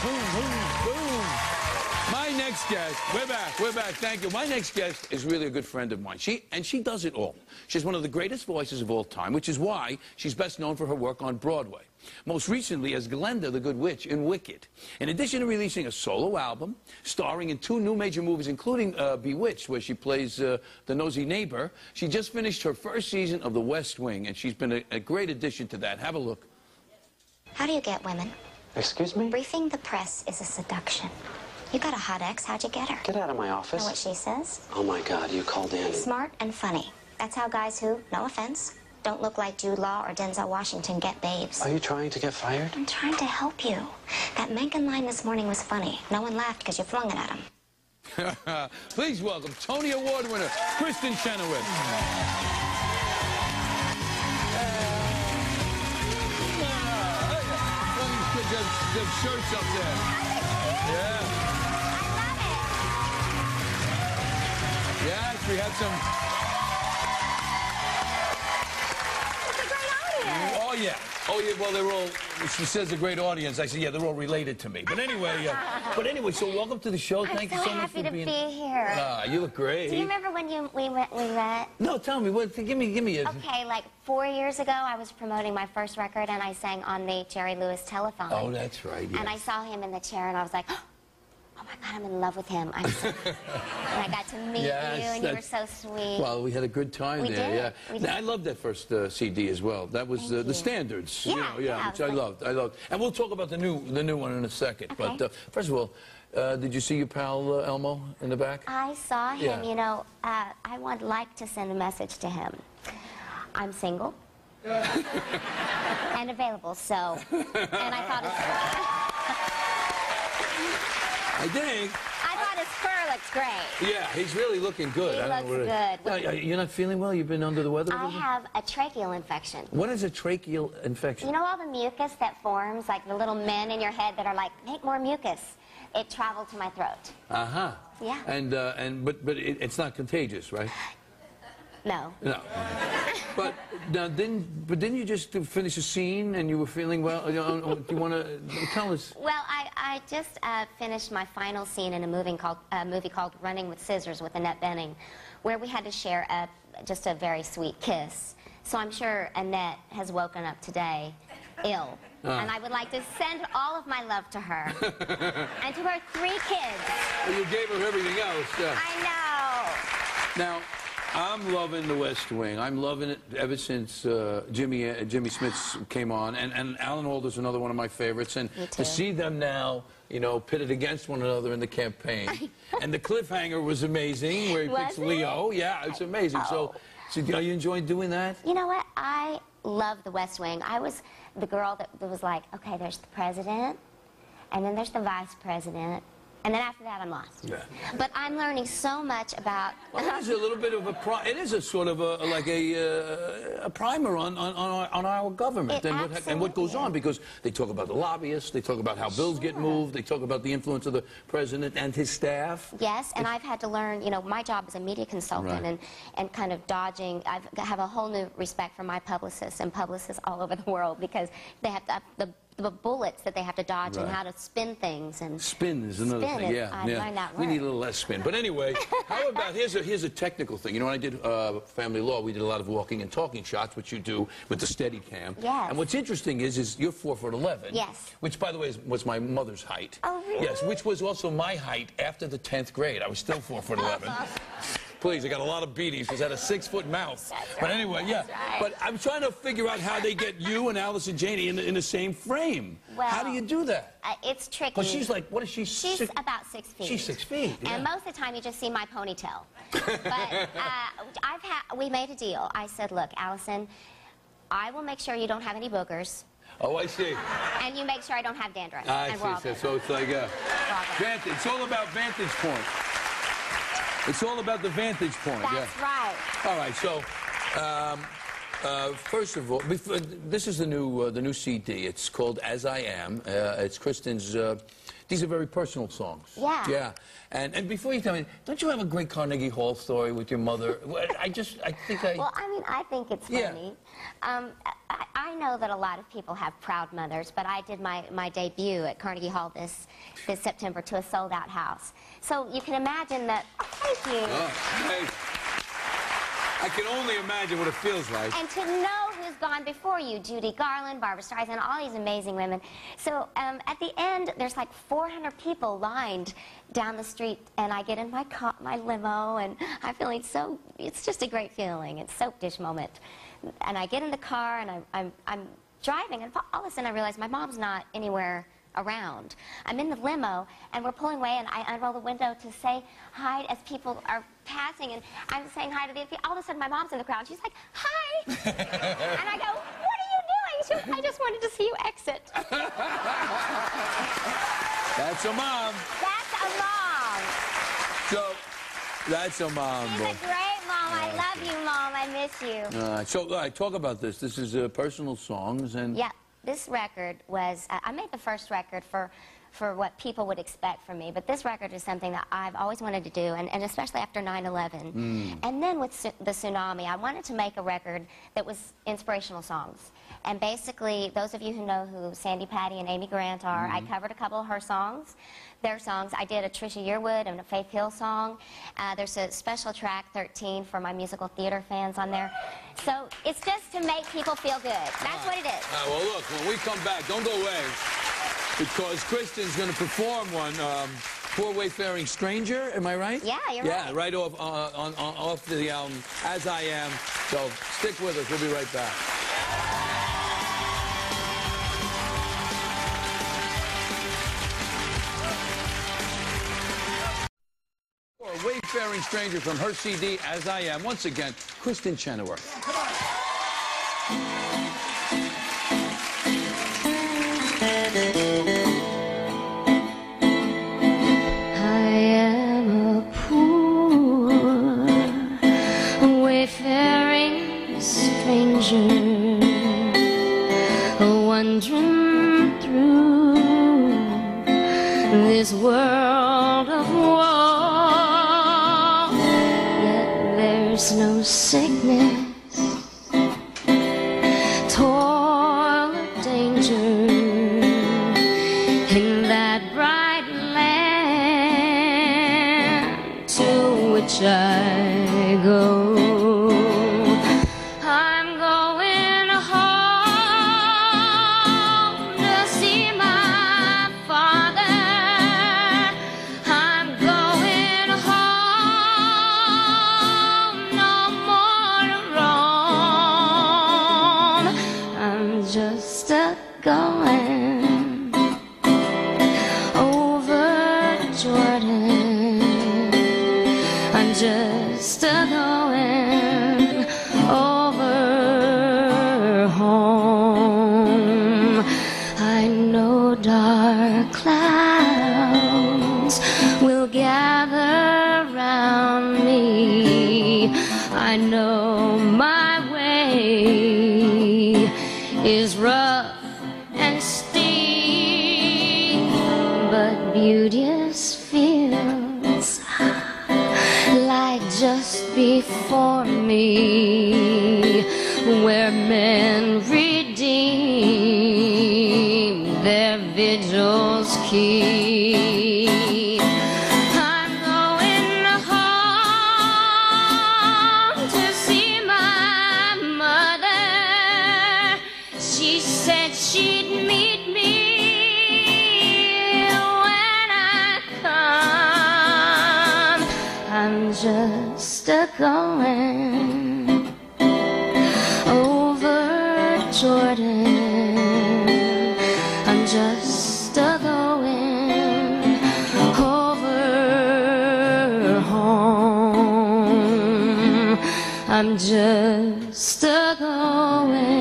Boom, boom, boom. My next guest, we're back, thank you. My next guest is really a good friend of mine. She does it all. She's one of the greatest voices of all time, which is why she's best known for her work on Broadway. Most recently as Glenda the Good Witch in Wicked. In addition to releasing a solo album, starring in 2 new major movies, including Bewitched, where she plays the nosy neighbor, she just finished her first season of The West Wing, and she's been a great addition to that. Have a look. How do you get women? Excuse me? Briefing the press is a seduction. You got a hot ex. How'd you get her? Get out of my office. Know what she says? Oh, my God, you called in. Smart and funny. That's how guys who, no offense, don't look like Jude Law or Denzel Washington get babes. Are you trying to get fired? I'm trying to help you. That Mencken line this morning was funny. No one laughed because you flung it at him. Please welcome Tony Award winner, Kristin Chenoweth. The shirts up there. Yeah. I love it. Yes, we had some. It's a great audience. Oh, yeah. Oh, yeah, well, they're all, she says a great audience. I said, yeah, they're all related to me. But anyway, so welcome to the show. Thank you so much for being happy to be here. Ah, you look great. Do you remember when we met? No, tell me. Give me a... Okay, like 4 years ago, I was promoting my first record, and I sang on the Jerry Lewis telethon. Oh, that's right, yes. And I saw him in the chair, and I was like, oh my God, I'm in love with him. I'm so... And I got to meet you, and you were so sweet. Well, we had a good time we there. Did. Yeah, we did. I loved that first CD as well. That was the Standards. Yeah, which I loved. And we'll talk about the new one in a second. Okay. But first of all, did you see your pal Elmo in the back? I saw him. Yeah. You know, I would like to send a message to him. I'm single and available. So, and I thought. I think. I thought his fur looks great. Yeah, he's really looking good. He looks good. You're not feeling well? You've been under the weather? I have a tracheal infection. What is a tracheal infection? You know all the mucus that forms, like the little men in your head that are like, make more mucus? It traveled to my throat. Uh-huh. Yeah. But it's not contagious, right? No. No. But now, didn't you just finish a scene and you were feeling well? Do you want to tell us? Well, I just finished my final scene in a movie called Running with Scissors with Annette Bening, where we had to share just a very sweet kiss. So I'm sure Annette has woken up today ill. And I would like to send all of my love to her and to her 3 kids. Well, you gave her everything else. Yeah. I know. Now, I'm loving The West Wing. I'm loving it ever since Jimmy Smits came on, and Alan Alda's another one of my favorites. And to see them now, you know, pitted against one another in the campaign, and the cliffhanger was amazing, where he picks Leo. Yeah, it's amazing. So, are you enjoying doing that? You know what? I love The West Wing. I was the girl that was like, okay, there's the president, and then there's the vice president. And then after that, I'm lost. Yeah. But I'm learning so much about... Well, it is a little bit of it is a sort of like a primer on our government and what goes on, because they talk about the lobbyists, they talk about how bills get moved, they talk about the influence of the president and his staff. Yes, and I've had to learn, you know, my job as a media consultant and kind of dodging. I have a whole new respect for my publicists and publicists all over the world, because they have to, the bullets that they have to dodge and how to spin things. And spin is another thing. Yeah, I learned that word. We need a little less spin. But anyway, how about here's a technical thing. You know, when I did Family Law, we did a lot of walking and talking shots, which you do with the Steadicam. Yes. And what's interesting is you're 4'11". Yes. Which, by the way, was my mother's height. Oh, really? Yes, which was also my height after the 10th grade. I was still 4'11". Please, I got a lot of beatings because I had a 6-foot mouth. But anyway, yeah. Right. But I'm trying to figure out how they get you and Alice and Janie in the same frame. Well, how do you do that? It's tricky. Because she's like, what is she? She's about 6 feet. She's 6 feet. Yeah. And most of the time, you just see my ponytail. But we made a deal. I said, look, Allison, I will make sure you don't have any boogers. Oh, I see. And you make sure I don't have dandruff. I see. So it's like vantage. It's all about vantage point. It's all about the vantage point. That's right. All right. So First of all, this is the new CD. It's called As I Am. It's Kristin's. These are very personal songs. Yeah. Yeah. And before you tell me, don't you have a great Carnegie Hall story with your mother? Well, I mean, I think it's funny. Yeah. I know that a lot of people have proud mothers, but I did my debut at Carnegie Hall this September to a sold-out house. So you can imagine that. Oh, thank you. Oh, hey. I can only imagine what it feels like. And to know who's gone before you, Judy Garland, Barbra Streisand, all these amazing women. So at the end, there's like 400 people lined down the street, and I get in my limo, and I'm feeling so, it's just a great feeling. It's soap dish moment. And I get in the car, and I'm driving, and all of a sudden I realize my mom's not anywhere around. I'm in the limo, and we're pulling away, and I unroll the window to say hi as people are passing, and I'm saying hi to the people. All of a sudden, my mom's in the crowd. She's like, hi! And I go, what are you doing? She goes, I just wanted to see you exit. That's a mom. That's a mom. So, that's a mom. She's a great mom. I love you, Mom. I miss you. So, all right, talk about this. This is personal songs, and... Yeah. This record was, I made the first record for what people would expect from me, but this record is something that I've always wanted to do, and especially after 9/11. And then with the tsunami, I wanted to make a record that was inspirational songs. And basically, those of you who know who Sandy Patty and Amy Grant are, I covered a couple of her songs, their songs. I did a Trisha Yearwood and a Faith Hill song. There's a special track, 13, for my musical theater fans on there. So it's just to make people feel good. That's what it is. Well, look, when we come back, don't go away, because Kristin's going to perform one for Wayfering Stranger. Am I right? Yeah, you're right. Yeah, right off off the album As I Am. So stick with us. We'll be right back. Wayfering Stranger from her CD, As I Am. Once again, Kristin Chenoweth. I am a poor wayfaring stranger, wandering through this world of woe. There's no sickness, toil, or danger in that bright land to which I go. I'm going home to see my father. I'm going home, no more to roam. I'm just a-going over Jordan. I'm just a-going over home. I know dark clouds will gather round me. I know my way is rough and steep, but beauteous fields like just before me, where men redeem their vigils keep. I'm going home to see my mother. She said she'd meet me when I come. I'm just a-going over Jordan. I'm just a-going over home. I'm just a-going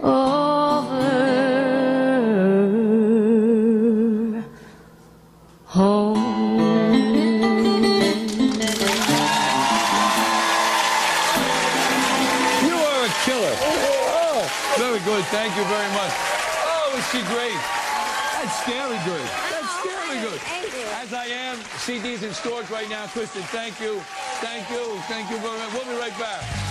over home. she great? That's scary good. That's scary good. Thank you. As I am, CD's in stores right now. Kristin, thank you. Thank you. Thank you very much. We'll be right back.